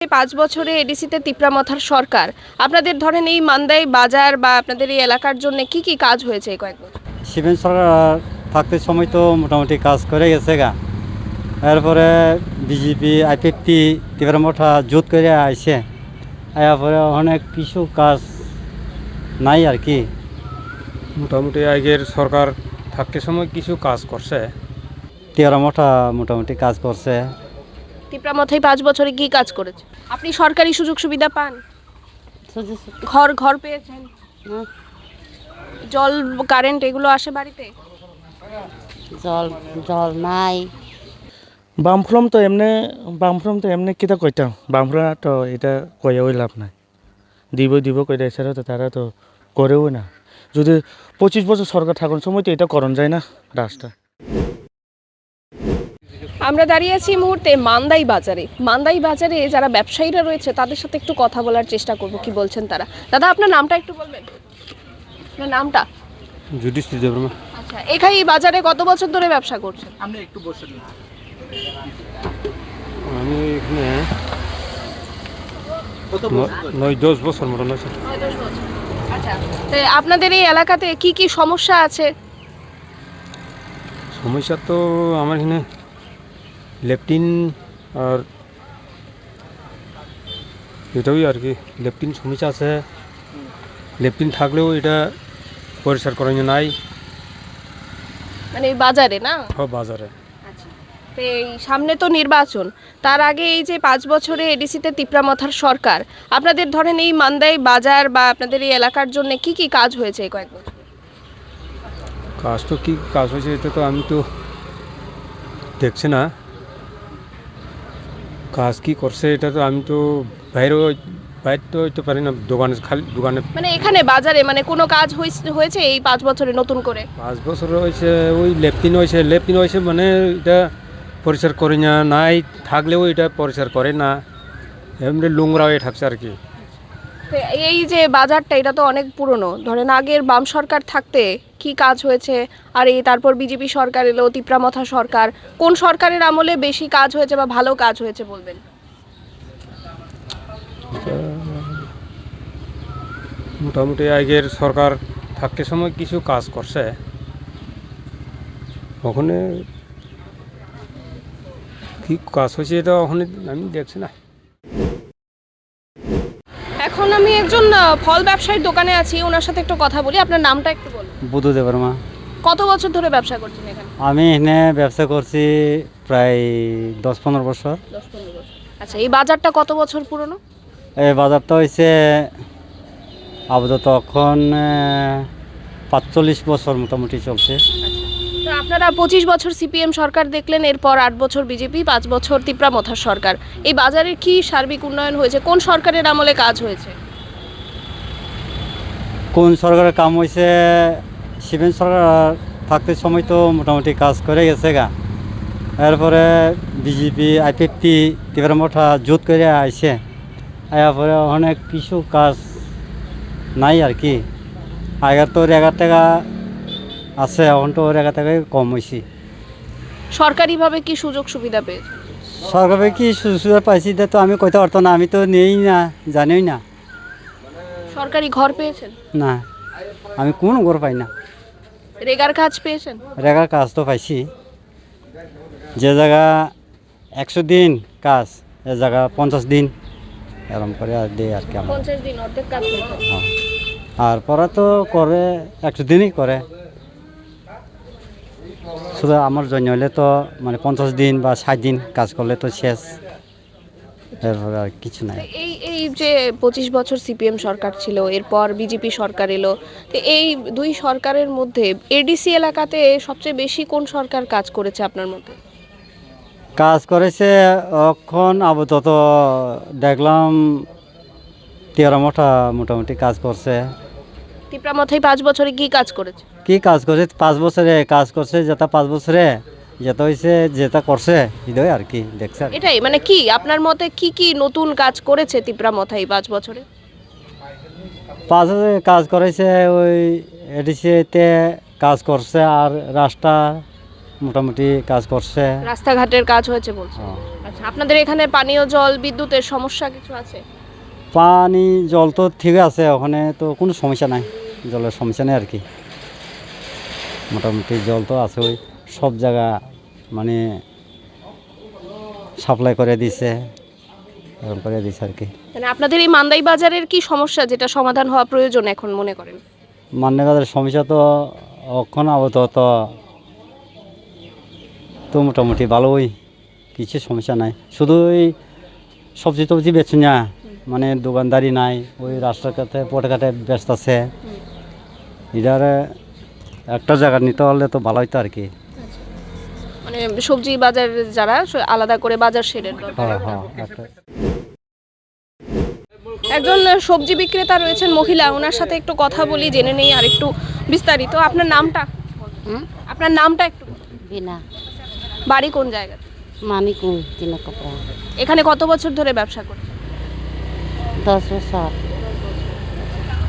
এই 5 বছরে এডিসিতে তিপ্রামথার সরকার আপনাদের ধরেন এই মান্দাই বাজার বা আপনাদের এই এলাকার জন্য কি কি কাজ হয়েছে এই কয়েক বছর? শিবেন সরকার থাকতে সময় তো মোটামুটি কাজ করে গেছে গা। এরপরে বিজেপি আইপিএফটি তিপ্রামথা জোট করে আইছে, এরপরে অনেক কিছু কাজ নাই আর কি। মোটামুটি আগের সরকার থাকতে সময় কিছু কাজ করছে। তিপ্রামথা মোটামুটি কাজ করছে। তিপ্রামথাই 5 বছরে কি কাজ করেছে? আপনি সরকারি সুযোগ সুবিধা পান? ঘর ঘর পেয়েছেন? জল কারেন্ট এগুলো আসে বাড়িতে? জল জল নাই। বামফ্রম তো এমনি কিতা কইতাম, বামফ্রম তো এটা কয়ে ওই লাভ নাই। দিব কইটা এছাড়া তো তারা তো করেও না। যদি 25 বছর সরকার থাকুন সময় তো এটা করণ যায় না রাস্তা। আমরা দাঁড়িয়ে আছি এই মুহূর্তে মান্দাই বাজারে যারা ব্যবসায়ীরা রয়েছে তাদের সাথে একটু কথা বলার চেষ্টা করব, কি বলছেন তারা। দাদা, আপনার নামটা একটু বলবেন? আপনার নামটা? যুধিষ্ঠির দেববর্মা। আচ্ছা, এখানে এই বাজারে কত বছর ধরে ব্যবসা করছেন? আমি এখানে 9-10 বছর মতন আছে। আচ্ছা, তো আপনাদের এই এলাকাতে কি কি সমস্যা আছে? সমস্যা তো আমার এখানে লেফটিন আর এটাই আর কি, লেফটিন সমস্যা আছে। লেফটিন থাকলেও এটা পরিষ্কার করানো নাই মানে এই বাজারে না? বাজারে। আচ্ছা, তো এই সামনে তো নির্বাচন, তার আগে এই যে 5 বছরে এডিসিতে তিপ্রামথার সরকার আপনাদের ধরেন এই মান্দাই বাজার বা আপনাদের এই এলাকার জন্য কি কি কাজ হয়েছে এই কয়েক বছর? কাজ তো কী কাজ হয়েছে এটা তো আমি তো দেখছি না। কাজ কি করছে এটা তো আমি তো বাইরে তো হইতে পারি না, দোকানে খালি দোকানে। মানে এখানে বাজারে মানে কোনো কাজ হয়েছে এই 5 বছরে নতুন করে? 5 বছর হয়েছে, ওই লেফটিন হয়েছে মানে এটা পরিষ্কার করে না, নাই থাকলেও এটা পরিষ্কার করে না, এমনি নোংরা হয়ে থাকছে আর কি। তো এই যে বাজারটা এটা তো অনেক পুরনো, ধরেন আগের বাম সরকার থাকতে কি কাজ হয়েছে আর এই তারপর বিজেপি সরকার এলো, তিপ্রামথা সরকার, কোন সরকারের আমলে বেশি কাজ হয়েছে বা ভালো কাজ হয়েছে বলবেন? মোটামুটি আগের সরকার থাকতে সময় কিছু কাজ করছে, ওখানে কি কাজ হয়েছে এটা ওখানে আমি দেখছি না। এখন আমি একজন ফল ব্যবসায়ীর দোকানে আছি, ওনার সাথে একটু কথা বলি। আপনার নামটা একটু বলুন? বুধু দেববর্মা। কত বছর ধরে ব্যবসা করছেন এখানে? আমি এখানে ব্যবসা করছি প্রায় 10-15 বছর। 10-15 বছর। আচ্ছা, এই বাজারটা কত বছর পুরনো? এই বাজারটা হয়েছে আপাতত এখন 45 বছর মোটামুটি চলছে। তো আপনারা 25 বছর সিপিএম সরকার দেখলেন, এরপর 8 বছর বিজেপি, 5 বছর তিপ্রামথার সরকার। এই বাজারের কি সার্বিক উন্নয়ন হয়েছে? কোন সরকারের আমলে কাজ হয়েছে? কোন সরকারের কাম হয়েছে? শিবেন সরকার থাকতে সময় তো মোটামুটি কাজ করে গেছে গা। এরপরে বিজেপি আইপিএফটি তিপ্রামথা জোট করে আইছে, এরপরে অনেক কিছু কাজ নাই আর কি। আগের তো 1,000 টাকা আছে, এখন তো 1,000 টাকাই কম হয়েছে। সরকারিভাবে কি সুযোগ সুবিধা পেয়েছে? সরকারে কি সুযোগ সুবিধা পাইছি তো আমি কইতে পারতো না, আমি তো নেই না, জানিই না। সরকারি ঘর পেয়েছেন? না, আমি কোনো ঘর পাই না। রেগার কাজ পেয়েছেন? রেগার কাজ তো পাইছি, যে জায়গা 100 দিন কাজ, এ জায়গা 50 দিন এরকম করে আর দেয় আর কি। 50 দিন অর্ধেক কাজ পেয়েছেন। আর পরে তো করে 100 দিনই করে, শুধু আমার জন্য হলে তো মানে 50 দিন বা 60 দিন কাজ করলে তো শেষ, এরপরে আর কিছু নাই। এই এই যে 25 বছর সিপিএম সরকার ছিল, এরপর বিজেপি সরকার এলো, তো এই দুই সরকারের মধ্যে এডিসি এলাকাতে সবচেয়ে বেশি কোন সরকার কাজ করেছে আপনার মতে? কাজ করেছে এখন আপাতত দেখলাম তিপ্রামথা মোটামুটি কাজ করছে। তিপ্রামথাই 5 বছরে কি কাজ করেছে? কি কাজ করছে? 5 বছরে কাজ করছে, যেটা 5 বছরে যেটা হয়েছে যেটা করছে এটাই আর কি দেখছে। এটাই মানে কি আপনার মতে কি কি নতুন কাজ করেছে তিপ্রামথাই 5 বছরে? 5 বছরে কাজ করেছে, ওই এডিসিতে কাজ করছে, আর রাস্তা মোটামুটি কাজ করছে। রাস্তাঘাটের কাজ হয়েছে বলছে। হ্যাঁ। আচ্ছা, আপনাদের এখানে পানীয় জল বিদ্যুতের সমস্যা কিছু আছে? পানি জল তো ঠিক আছে, ওখানে তো কোনো সমস্যা নাই, জলের সমস্যা নেই আর কি। মোটামুটি জল তো আছে, ওই সব জায়গা মানে সাপ্লাই করে দিছে, এরকম করে দিছে আর কি। মানে আপনাদের এই মান্দাই বাজারের কি সমস্যা যেটা সমাধান হওয়া প্রয়োজন এখন মনে করেন? মান্যবাদের সমস্যা তো এখন আপাতত তো মোটামুটি ভালোই, কিছু সমস্যা নাই। শুধু ওই সবজি টবজি বেচু না, মানে দোকানদারি নাই, ওই রাস্তার কাছে পটঘাটে ব্যস্ত আছে। এটার একটা জায়গা নিতে হলে তো ভালো হইতো আর কি। মানে সবজি বাজার যারা আলাদা করে বাজার সেরের দরকার। হ্যাঁ হ্যাঁ একটা একজন সবজি বিক্রেতা রয়েছেন মহিলা, ওনার সাথে একটু কথা বলি, জেনে নেই আর একটু বিস্তারিত। আপনার নামটা? হুম? আপনার নামটা একটু? বিনা বাড়ি কোন জায়গায়? মানিকুম তিন কপড়া এখানে কত বছর ধরে ব্যবসা করেন? 10 বছর।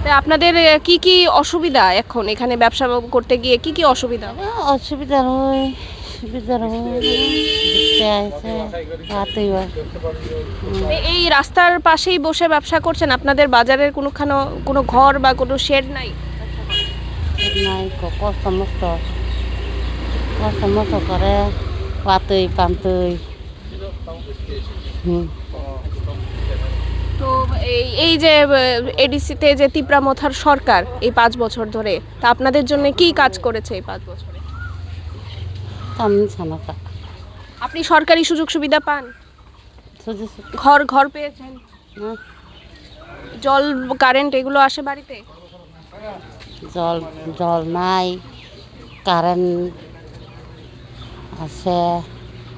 তা আপনাদের কি কি অসুবিধা এখন এখানে ব্যবসা করতে গিয়ে, কি কি অসুবিধা? অসুবিধা হয়, সুবিধা হয়, দেখতে আছে রাতেই হয়। এই রাস্তার পাশেই বসে ব্যবসা করছেন, আপনাদের বাজারের কোনো ঘর বা কোনো শেড নাই? নাই কষ্ট মষ্ট করে পাতই পান্তই। তো এই যে এডিসিতে যে তিপ্রামথার সরকার এই 5 বছর ধরে, তা আপনাদের জন্য কি কাজ করেছে এই 5 বছরে? তেমন ছানাকা আপনি সরকারি সুযোগ সুবিধা পান? শুধু ঘর পেয়েছেন? জল কারেন্ট এগুলো আসে বাড়িতে? জল জল নাই, কারেন্ট আছে।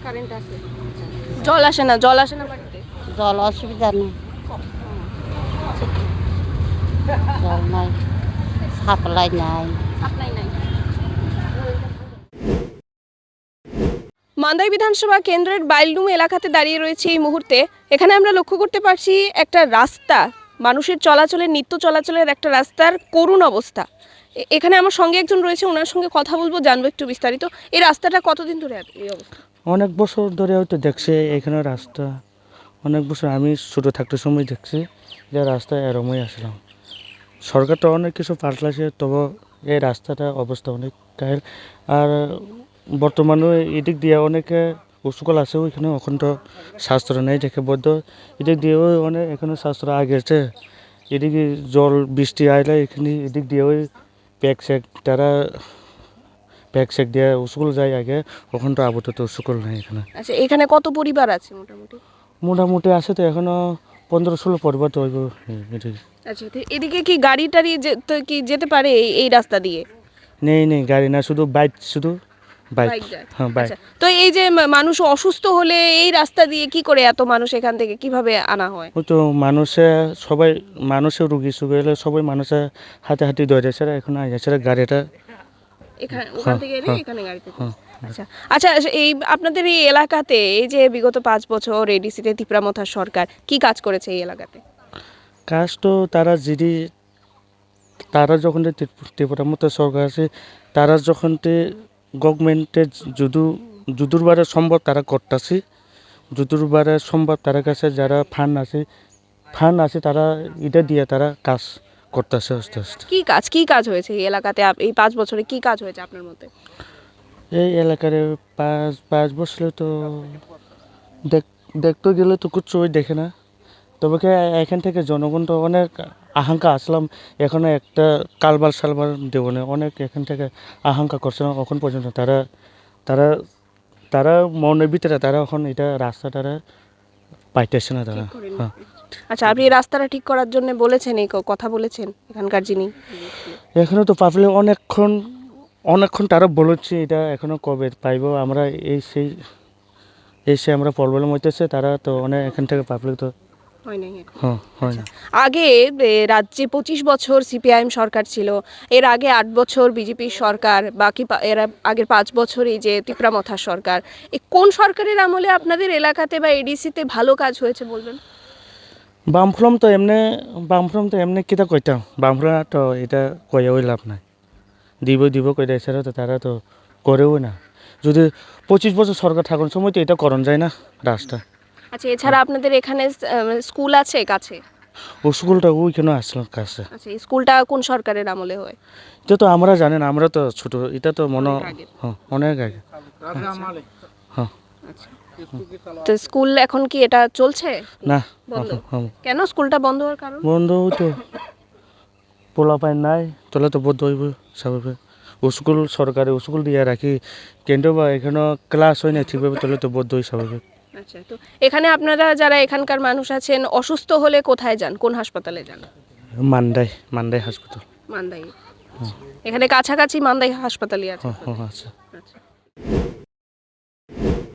কারেন্ট আসে, জল আসে না? জল আসে না বাড়িতে? জল অসুবিধা নেই, জল নাই, সাপ্লাই নাই। আপনাই নাই। মান্দাই বিধানসভা কেন্দ্রের বাইলডুম এলাকাতে দাঁড়িয়ে রয়েছে এই মুহূর্তে। এখানে আমরা লক্ষ্য করতে পারছি একটা রাস্তা, মানুষের চলাচলের, নিত্য চলাচলের একটা রাস্তার করুণ অবস্থা। এখানে আমার সঙ্গে একজন রয়েছে, ওনার সঙ্গে কথা বলবো, জানবো একটু বিস্তারিত। এই রাস্তাটা কতদিন ধরে এই অবস্থা? অনেক বছর ধরে হয়তো দেখছে এখানে রাস্তা, অনেক বছর আমি ছোটো থাকতে সময় দেখছি যে রাস্তা এরমই আসলাম। সরকার তো অনেক কিছু পাল্টাছে, তবে এই রাস্তাটা অবস্থা অনেক কাহিল। আর বর্তমানে এদিক দিয়ে অনেকে উস্কল আছে, ওইখানে এখন তো স্বাস্থ্য নেই দেখে বদ্ধ। এদিক দিয়েও অনেক এখানে স্বাস্থ্য আগেছে। এদিকে জল বৃষ্টি আইলে এখানে এদিক দিয়েও প্যাক সেক দিয়ে উস্কল যায় আগে, ওখান তো আপাতত উস্কল নেই এখানে। আচ্ছা, এখানে কত পরিবার আছে মোটামুটি? মোটামুটি আছে তো এখনো 15-16 পরিবার তো হইব এদিকে। আচ্ছা, তো এদিকে কি গাড়ি টাড়ি কি যেতে পারে এই রাস্তা দিয়ে? নেই গাড়ি না, শুধু বাইক, শুধু বাইক। বাইক যায়? হ্যাঁ বাইক। আচ্ছা, তো এই যে মানুষ অসুস্থ হলে এই রাস্তা দিয়ে কি করে এত মানুষ এখান থেকে কিভাবে আনা হয়? ওই তো মানুষের রুগী সুগী হলে সবাই মানুষের হাতে ধরে ছাড়া এখন ছাড়া গাড়িটা ওখান থেকে এনে এখানে গাড়িতে? আচ্ছা আচ্ছা, এই আপনাদের এই এলাকাতে এই যে বিগত 5 বছর এডিসিতে তিপ্রামথার সরকার কি কাজ করেছে এই এলাকাতে? কাজ তো তারা যখন ত্রিপুরামতো সরকার আছে, তারা যখন গভর্নমেন্টে যদুরবারে সম্ভব তারা করতেছে, যদুরবারে সম্ভব তার কাছে যারা ফান্ড আছে তারা এটা দিয়ে তারা কাজ করতেছে আস্তে আস্তে। কি কাজ হয়েছে এই এলাকাতে এই 5 বছরে, কি কাজ হয়েছে আপনার মতে? এই এলাকার পাঁচ বছরে তো দেখতে গেলে তো কিছুই দেখে না, তবে এখান থেকে জনগণ তো অনেক আকাঙ্ক্ষা আসলাম, এখনো একটা কালবার সালবার দেব না, অনেক এখান থেকে আকাঙ্ক্ষা করছে না এখন পর্যন্ত। তারা মনের ভিতরে তারা এখন এটা রাস্তা তারা পাইতেছে না তারা। হ্যাঁ। আচ্ছা, আপনি এই রাস্তাটা ঠিক করার জন্য বলেছেন, এই কথা বলেছেন এখানকার যিনি? এখনো তো পাবলিক অনেকক্ষণ তারা বলেছে, এটা এখনো কবে পাইব আমরা, সেই আমরা প্রবলেম হইতেছে, তারা তো অনেক এখান থেকে পাবলিক তো হয় নাই এখন। হ্যাঁ হয় না। আগে রাজ্যে 25 বছর সিপিআইএম সরকার ছিল, এর আগে 8 বছর বিজেপির সরকার, বাকি এর আগের 5 বছর এই যে তিপ্রামথার সরকার। এই কোন সরকারের আমলে আপনাদের এলাকাতে বা এডিসিতে ভালো কাজ হয়েছে বলবেন? বামফ্রম তো এমনি কিতা কইতাম, বামফ্রম তো এটা কইয়া ওই লাভ নাই, দিব কইটা এছাড়া তো তারা তো করেও না। যদি 25 বছর সরকার থাকুন সময় তো এটা করণ যায় না রাস্তা। আচ্ছা, এছাড়া আপনাদের এখানে স্কুল আছে কাছে? ও স্কুলটা ওইখানে আসলো কাছে। আচ্ছা, এই স্কুলটা কোন সরকারের আমলে হয়? এটা তো আমরা জানি না, আমরা তো ছোট, এটা তো মনে অনেক আগে। হ্যাঁ অনেক আগে। হ্যাঁ আচ্ছা, তো স্কুল এখন কি এটা চলছে? না বন্ধ? হ্যাঁ কেন স্কুলটা বন্ধ হওয়ার কারণ? বন্ধ তো পোলা পাই নাই, তাহলে তো বন্ধ হইব স্বাভাবিক। স্কুল সরকারি স্কুল দিয়ে রাখি, কিন্তু বা এখানে ক্লাস হয় না ঠিকভাবে, তাহলে তো বন্ধ হই স্বাভাবিক। আচ্ছা, তো এখানে আপনারা যারা এখানকার মানুষ আছেন অসুস্থ হলে কোথায় যান, কোন হাসপাতালে যান? মান্দাই হাসপাতাল। মান্দাই। এখানে কাছাকাছি মান্দাই হাসপাতালই আছে। হ্যাঁ হ্যাঁ আচ্ছা। আচ্ছা।